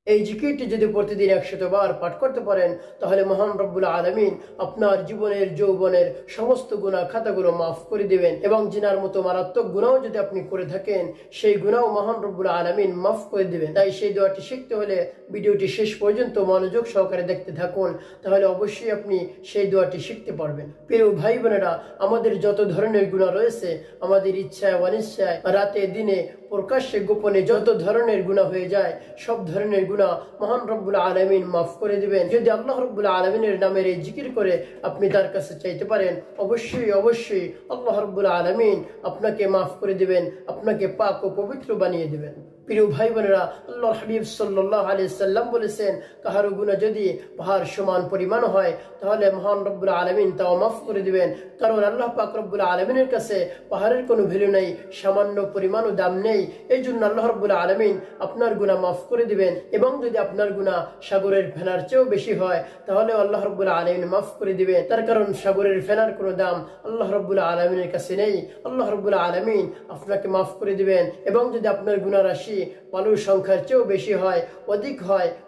এই জিকিরটি যদি প্রতিদিন 100 বার পাঠ করতে পারেন তাহলে মহান রব্বুল আলামিন আপনার জীবনের যৌবনের সমস্ত গুনাহ খাতাগুলো মাফ করে দিবেন এবং জিনার মতো মারাত্মক গুনাহও যদি আপনি করে থাকেন সেই গুনাহও মহান রব্বুল আলামিন মাফ করে দিবেন। তাই সেই দোয়াটি শিখতে হলে ভিডিওটি শেষ পর্যন্ত মনোযোগ সহকারে দেখতে থাকুন, তাহলে অবশ্যই আপনি সেই দোয়াটি শিখতে পারবেন। প্রিয় ভাই বোনেরা, আমাদের যত ধরনের গুনাহ রয়েছে, আমাদের ইচ্ছায় অনিচ্ছায় রাতে দিনে প্রকাশ্যে গোপনে যত ধরনের গুনাহ হয়ে যায়, সব ধরনের গুনাহ মহান রব্বুল আলামিন মাফ করে দিবেন যদি আল্লাহ রব্বুল আলামিনের নামের এই জিকির করে আপনি তার কাছে চাইতে পারেন। অবশ্যই অবশ্যই আল্লাহ রব্বুল আলামিন আপনাকে মাফ করে দিবেন, আপনাকে পাক ও পবিত্র বানিয়ে দিবেন। প্রিয় ভাই বোনেরা, আল্লাহর হাবিব সাল্লাল্লাহু আলাইহি সাল্লাম বলেছেন, কাহার গুনাহ যদি পাহাড় সমান পরিমাণ হয় তাহলে মহান রব্বুল আলামিন তাও মাফ করে দিবেন। কারণ আল্লাহ পাক রব্বুল আলামিনের কাছে পাহাড়ের কোনো ভ্যালু নেই, সামান্য পরিমাণও দাম নেই। এই জন্য আল্লাহ রব্বুল আলামিন আপনার গুনাহ মাফ করে দিবেন। এবং যদি আপনার গুনাহ সাগরের ফেনার চেয়েও বেশি হয় তাহলে আল্লাহ রব্বুল আলামিন মাফ করে দিবেন। তার কারণ সাগরের ফেনার কোনো দাম আল্লাহ রব্বুল আলামিনের কাছে নেই। আল্লাহ রব্বুল আলামিন আপনাকে মাফ করে দিবেন। এবং যদি আপনার গুনাহ রাশি বালুর সংখ্যার চেয়েও বেশি হয়,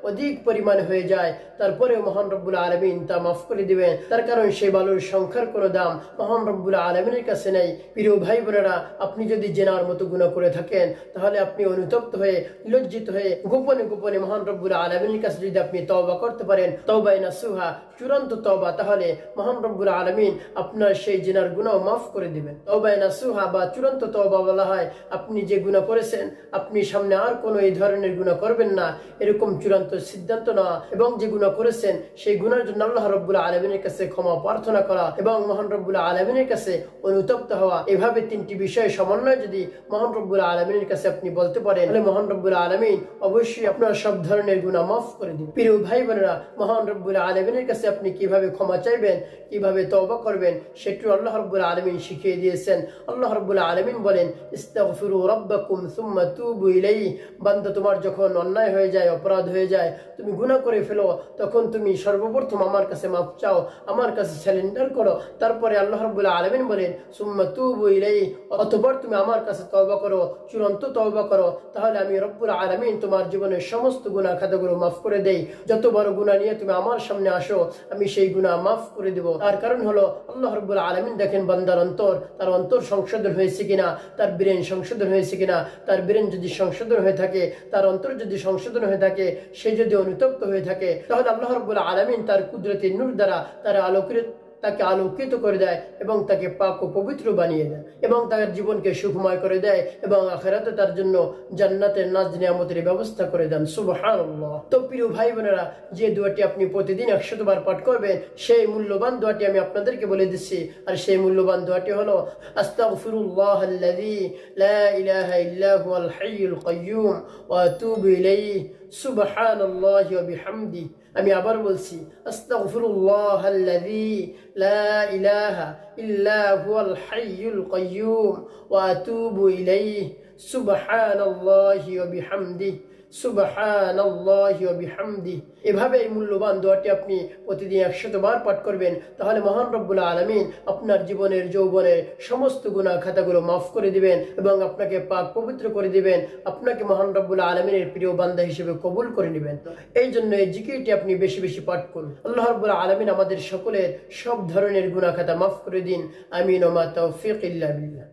অধিক পরিমাণ হয়ে যায়, তারপরেও মহান রব্বুল আলামিন তা মাফ করে দিবেন। তার কারণ সেই বালুর সংখ্যার কোনো দাম মহান রব্বুল আলামিনের কাছে নেই। প্রিয় ভাই বোনেরা, আপনি যদি জেনার মতো গুনাহ করে থাকেন তাহলে আপনি অনুতপ্ত হয়ে লজ্জিত হয়ে গোপনে গোপনে মহান রব্বুল আলামিনের কাছে যদি আপনি তওবা করতে পারেন, তওবায়ে নাসুহা, চূড়ান্ত তওবা, তাহলে মহান রব্বুল আলামিন আপনার সেই জেনার গুনাহ মাফ করে দিবেন। তওবায়ে নাসুহা বা চূড়ান্ত তওবা বলা হয় আপনি যে গুনাহ করেছেন আপনি সামনে আর কোনো এই ধরনের গুনাহ করবেন না, এরকম চূড়ান্ত সিদ্ধান্ত নেওয়া এবং যে গুনাহ করেছেন সেই গুনার জন্য আল্লাহ রব্বুল আলামিনের কাছে ক্ষমা প্রার্থনা করা এবং মহান রব্বুল আলামিনের কাছে অনুতপ্ত হওয়া, এভাবে তিনটি বিষয় সমন্বয় যদি মহান রব্বুল আলামিনের কাছে আপনি বলতে পারেন তাহলে মহান রব্বুল আলামিন অবশ্যই আপনার সব ধরনের গুনাহ মাফ করে দিবেন। প্রিয় ভাই বোনেরা, মহান রব্বুল আলামিনের কাছে আপনি কিভাবে ক্ষমা চাইবেন, কিভাবে তওবা করবেন সেটিও আল্লাহ রব্বুল আলামিন শিখিয়ে দিয়েছেন। আল্লাহ রব্বুল আলামিন বলেন, ইস্তাগফিরু রাব্বাকুম সুম্মা তুবু ইলাইহি। বান্দা, তোমার যখন অন্যায় হয়ে যায়, অপরাধ হয়ে যায়, তুমি গুনাহ করে ফেলো, তখন তুমি সর্বপ্রথম আমার কাছে মাফ চাও, আমার কাছে সারেন্ডার করো। তারপরে আল্লাহ রাব্বুল আলামিন বলেন, সুম্মা তুবু ইলাইহি, অতঃপর তুমি আমার কাছে তওবা করো, চূড়ান্ত তওবা করো, তাহলে আমি রব্বুল আলামিন তোমার জীবনের সমস্ত গুনাহ খাতাগুলো মাফ করে দেই। যত বড় গুনাহ নিয়ে তুমি আমার সামনে আসো আমি সেই গুনাহ মাফ করে দেব। তার কারণ হলো আল্লাহ রাব্বুল আলামিন দেখেন বান্দার অন্তর, তার অন্তর সংশোধন হয়েছে কিনা, তার ব্রেন সংশোধন হয়েছে কিনা। তার ব্রেন যদি সংশোধন হয়ে থাকে, তার অন্তর যদি সংশোধন হয়ে থাকে, সে যদি অনুতপ্ত হয়ে থাকে, তাহলে আল্লাহ রাব্বুল আলামিন তার কুদরতি নূর দ্বারা তাকে আলোকিত করে দেয় এবং তাকে পাক ও পবিত্র বানিয়ে দেয় এবং তার জীবনকে সুখময় করে দেয় এবং আখিরাতে তার জন্য জান্নাতের নাজ নিয়ামতের ব্যবস্থা করে দেন। সুবহানাল্লাহ। তো প্রিয় ভাই বোনেরা, যে দোয়াটি আপনি প্রতিদিন 100 বার পাঠ করবেন সেই মূল্যবান দোয়াটি আমি আপনাদেরকে বলে দিচ্ছি। আর সেই মূল্যবান দোয়াটি হলো, আস্তাগফিরুল্লাহাল্লাযী লা ইলাহা ইল্লা হুয়াল হাইয়ুল কাইয়্যুম ওয়া আতুবু ইলাইহি সুবহানাল্লাহি ওয়া বিহামদিহি। আমি আবার বলছি, আস্তাগফিরুল্লাহাল্লাযী লা ইলাহা ইল্লা হুয়াল হাইয়ুল কাইয়্যুম ওয়া আতুবু ইলাইহি সুবহানাল্লাহি ওয়া বিহামদিহি সুবহানাল্লাহি ওয়া বিহামদিহি। এভাবে এই মূল্যবান দোয়াটি আপনি প্রতিদিন 100 বার পাঠ করবেন, তাহলে মহান রব্বুল আলামিন আপনার জীবনের যৌবনের সমস্ত গুনাহ খাতাগুলো মাফ করে দিবেন এবং আপনাকে পাক পবিত্র করে দিবেন। আপনাকে মহান রব্বুল আলামিনের প্রিয় বান্দা হিসেবে কবুল করে নেবেন। এই জন্য এই জিকিরটি আপনি বেশি বেশি পাঠ করুন। আল্লাহ রাব্বুল আলামিন আমাদের সকলের সব ধরনের গুনাহ খাতা মাফ করে দিন। আমিন ওয়া মা তাওফীক ইল্লা বিল্লাহ।